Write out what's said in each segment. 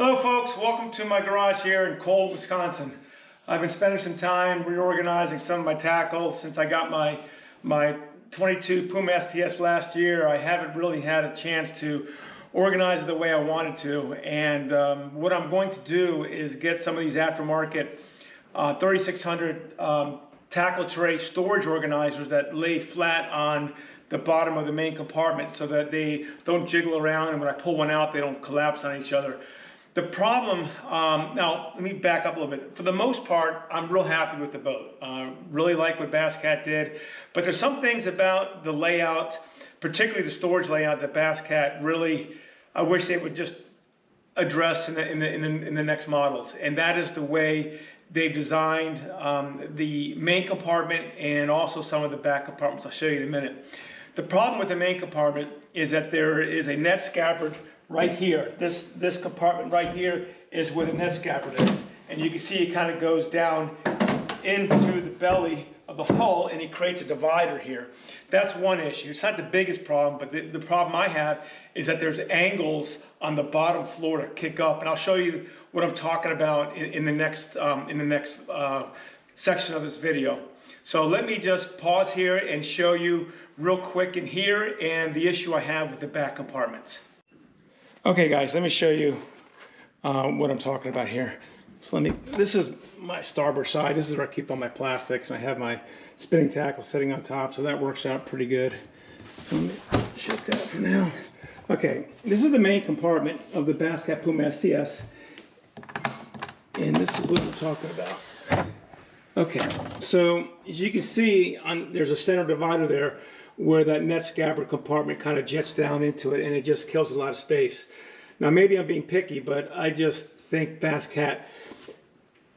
Hello folks, welcome to my garage here in cold Wisconsin. I've been spending some time reorganizing some of my tackle since I got my 22 Puma STS last year. I haven't really had a chance to organize it the way I wanted to, and what I'm going to do is get some of these aftermarket 3600 tackle tray storage organizers that lay flat on the bottom of the main compartment so that they don't jiggle around, and when I pull one out they don't collapse on each other. The problem, now let me back up a little bit. For the most part, I'm real happy with the boat. Really like what Cat Did, but there's some things about the layout, particularly the storage layout, that Cat really, I wish they would just address in the next models. And that is the way they've designed the main compartment and also some of the back compartments. I'll show you in a minute. The problem with the main compartment is that there is a net scabbard right here. This compartment right here is where the net scabbard is. And you can see it kind of goes down into the belly of the hull, and it creates a divider here. That's one issue. It's not the biggest problem, but the problem I have is that there's angles on the bottom floor to kick up. And I'll show you what I'm talking about in the next section of this video. So let me just pause here and show you real quick in here and the issue I have with the back compartments. Okay guys, let me show you what I'm talking about here. So this is my starboard side. This is where I keep all my plastics, and I have my spinning tackle sitting on top, so that works out pretty good. So let me shut that for now. Okay, this is the main compartment of the Cat Puma STS, and this is what we're talking about. Okay, so as you can see, there's a center divider there where that net scabbard compartment kind of jets down into it, and it just kills a lot of space. Now maybe I'm being picky, but I just think Cat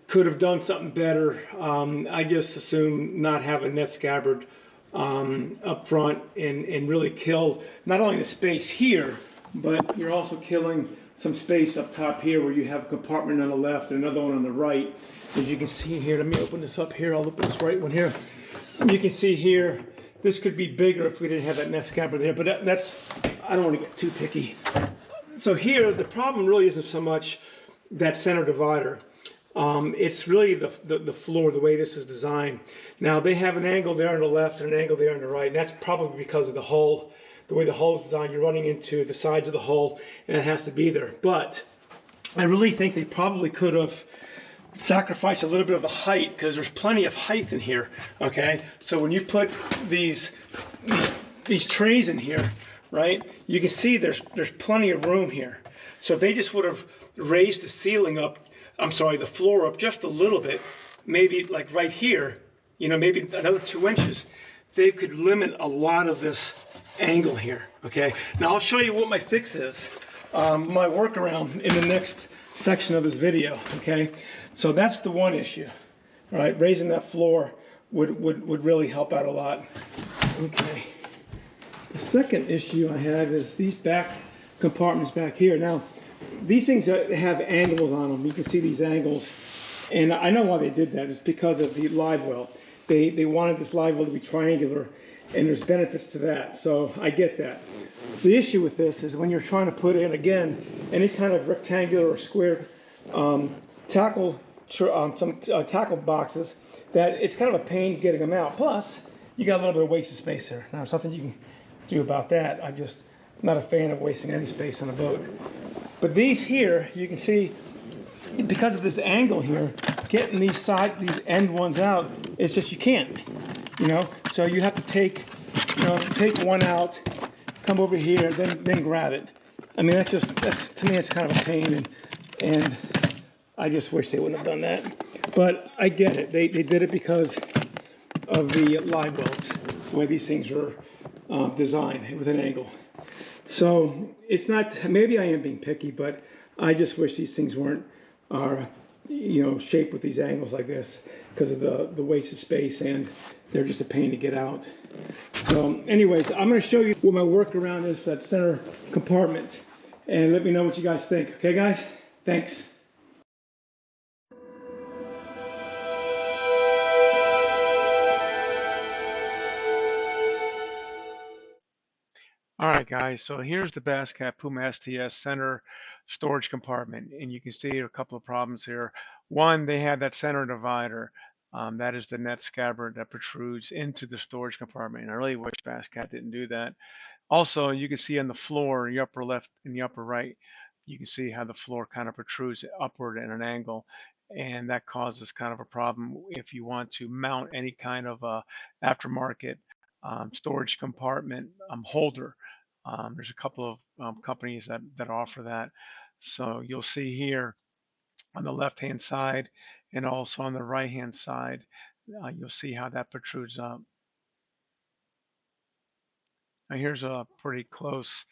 could have done something better. I just assume not have a net scabbard up front and really kill not only the space here, but you're also killing some space up top here where you have a compartment on the left and another one on the right. As you can see here, let me open this up here. I'll open this right one here. You can see here, this could be bigger if we didn't have that net scabbard there, but I don't want to get too picky. So here, the problem really isn't so much that center divider. It's really the floor, the way this is designed. Now, they have an angle there on the left and an angle there on the right, and that's probably because of the hull. The way the hull is designed, you're running into the sides of the hull, and it has to be there. But I really think they probably could have sacrifice a little bit of the height, because there's plenty of height in here. Okay, so when you put these trays in here, right, you can see there's plenty of room here. So if they just would have raised the ceiling up, the floor up just a little bit, maybe like right here, you know, maybe another 2 inches, they could limit a lot of this angle here. Okay, now I'll show you what my fix is, my workaround, in the next section of this video. Okay, so that's the one issue. All right, raising that floor would really help out a lot. Okay, the second issue I have is these back compartments back here. Now, these things have angles on them. You can see these angles, and I know why they did that. It's because of the live well. They wanted this live well to be triangular, and there's benefits to that, so I get that. The issue with this is when you're trying to put in, again, any kind of rectangular or square tackle boxes, that it's kind of a pain getting them out. Plus, you got a little bit of wasted space there. Now, there's nothing you can do about that. I'm not a fan of wasting any space on a boat. But these here, you can see, because of this angle here, getting these end ones out, it's just, you can't, you know. So you have to take one out, come over here, then grab it. I mean, that's to me, it's kind of a pain, and I just wish they wouldn't have done that. But I get it. They did it because of the live welds, the way these things are designed with an angle. So it's not, maybe I am being picky, but I just wish these things weren't shaped with these angles like this, because of the wasted space, and they're just a pain to get out. So anyways, I'm going to show you what my workaround is for that center compartment, and let me know what you guys think. Okay guys, thanks. All right, guys, so here's the Cat Puma STS center storage compartment, and you can see a couple of problems here. One, they had that center divider. That is the net scabbard that protrudes into the storage compartment. And I really wish Cat didn't do that. Also, you can see on the floor, in the upper left and the upper right, you can see how the floor kind of protrudes upward at an angle. And that causes kind of a problem if you want to mount any kind of aftermarket storage compartment holder. There's a couple of companies that offer that. So you'll see here on the left-hand side and also on the right-hand side, you'll see how that protrudes up. Now here's a pretty close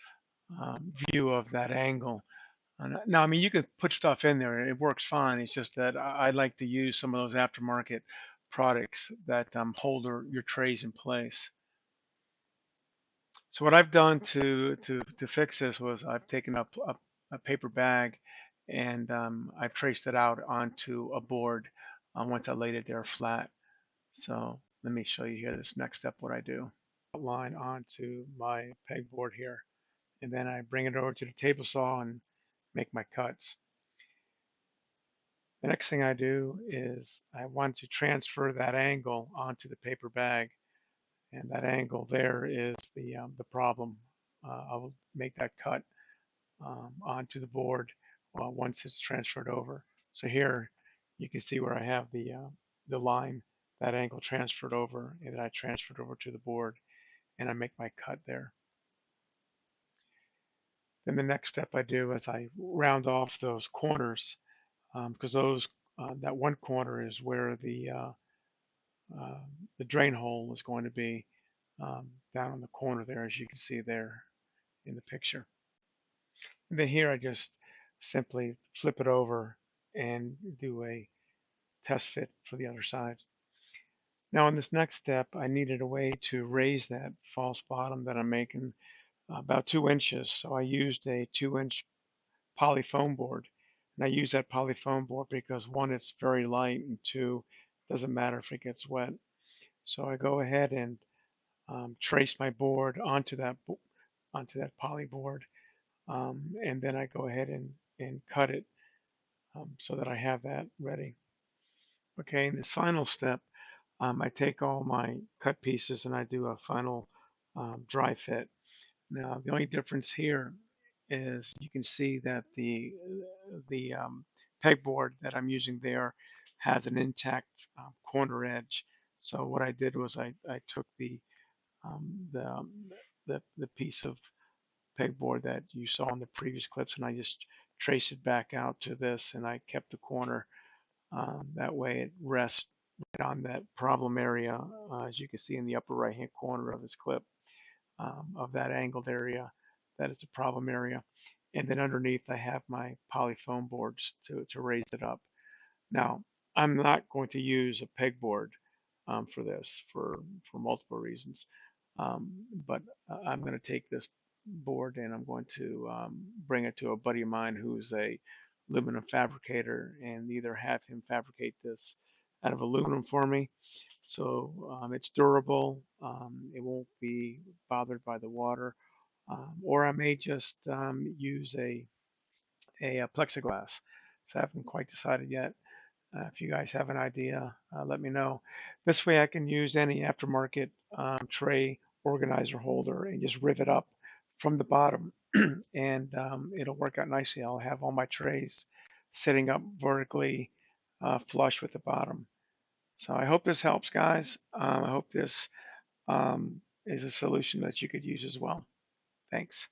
view of that angle. Now, I mean, you could put stuff in there; it works fine. It's just that I like to use some of those aftermarket products that hold your trays in place. So what I've done to fix this was I've taken up a paper bag and I've traced it out onto a board once I laid it there flat. So let me show you here this next step what I do. Line onto my pegboard here, and then I bring it over to the table saw and make my cuts. The next thing I do is I want to transfer that angle onto the paper bag, and that angle there is the problem. I will make that cut onto the board once it's transferred over. So here you can see where I have the line, that angle transferred over, and then I transferred over to the board, and I make my cut there. Then the next step I do is I round off those corners because that one corner is where the drain hole is going to be down on the corner there, as you can see there in the picture. And then here I just simply flip it over and do a test fit for the other side. Now on this next step, I needed a way to raise that false bottom that I'm making about 2 inches. So I used a 2-inch poly foam board. And I use that poly foam board because one, it's very light, and two, it doesn't matter if it gets wet. So I go ahead and trace my board onto that poly board, and then I go ahead and cut it so that I have that ready. Okay, in this final step, I take all my cut pieces and I do a final dry fit. Now the only difference here is you can see that the pegboard that I'm using there has an intact corner edge. So what I did was I took the piece of pegboard that you saw in the previous clips, and I just traced it back out to this, and I kept the corner. That way it rests right on that problem area, as you can see in the upper right hand corner of this clip, of that angled area. That is a problem area. And then underneath I have my poly foam boards to raise it up. Now, I'm not going to use a pegboard for this for multiple reasons. But I'm going to take this board and I'm going to bring it to a buddy of mine who's a aluminum fabricator, and either have him fabricate this out of aluminum for me. So it's durable, it won't be bothered by the water, or I may just use a plexiglass. So I haven't quite decided yet. If you guys have an idea, let me know. This way I can use any aftermarket tray organizer holder and just rivet up from the bottom and it'll work out nicely. I'll have all my trays sitting up vertically flush with the bottom. So I hope this helps, guys. I hope this is a solution that you could use as well. Thanks.